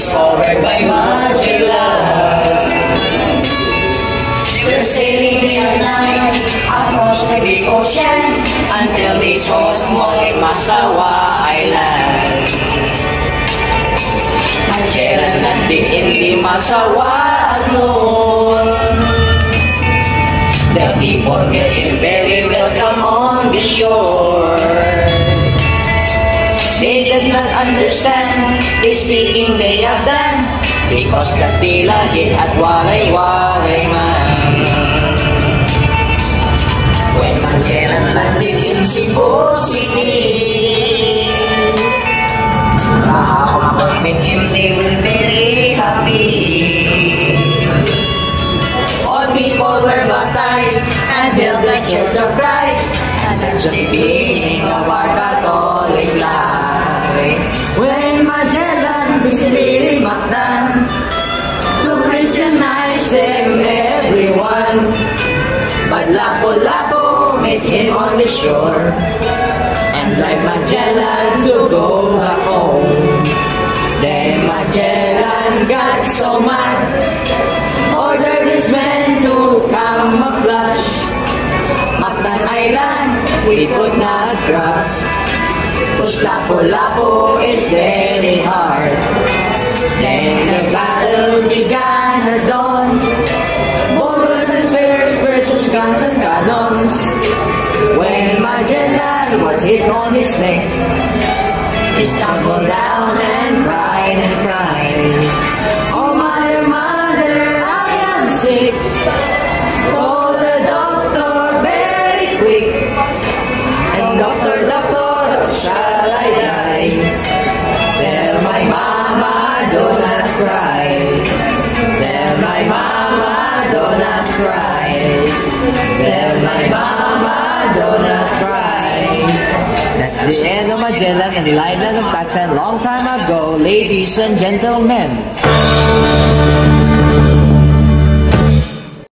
discovered by Magellan. They're sailing their night across the big ocean until they saw small Masawa Island. Magellan landed in Limasawa alone. The people made him very welcome on the shore. They did not understand the speaking they have done, because Kastila gin at waray-waray man. When Magellan landed in Cebu City, kahapon met him, they were very happy. All people were baptized and built the Church of Christ, and that's the beginning of our Catholic life. When Magellan visited Mactan to Christianize them everyone, but Lapu-Lapu met him on the shore and drive Magellan to go back home. Then Magellan got so mad, ordered his men to camouflage. Mactan Island we could not grab, cause Lapu-Lapu is very hard. Then the battle began at dawn, bows and spears versus guns and cannons. When Magellan was hit on his neck, he stumbled down and cried and cried. Oh mother, mother, I am sick. Call the doctor very quick. And doctor, doctor, shall I die? Tell my mama, do not cry. Tell my mama, do not cry. Tell my mama, do not cry. That's the end of Magellan and the island of Mactan long time ago, ladies and gentlemen.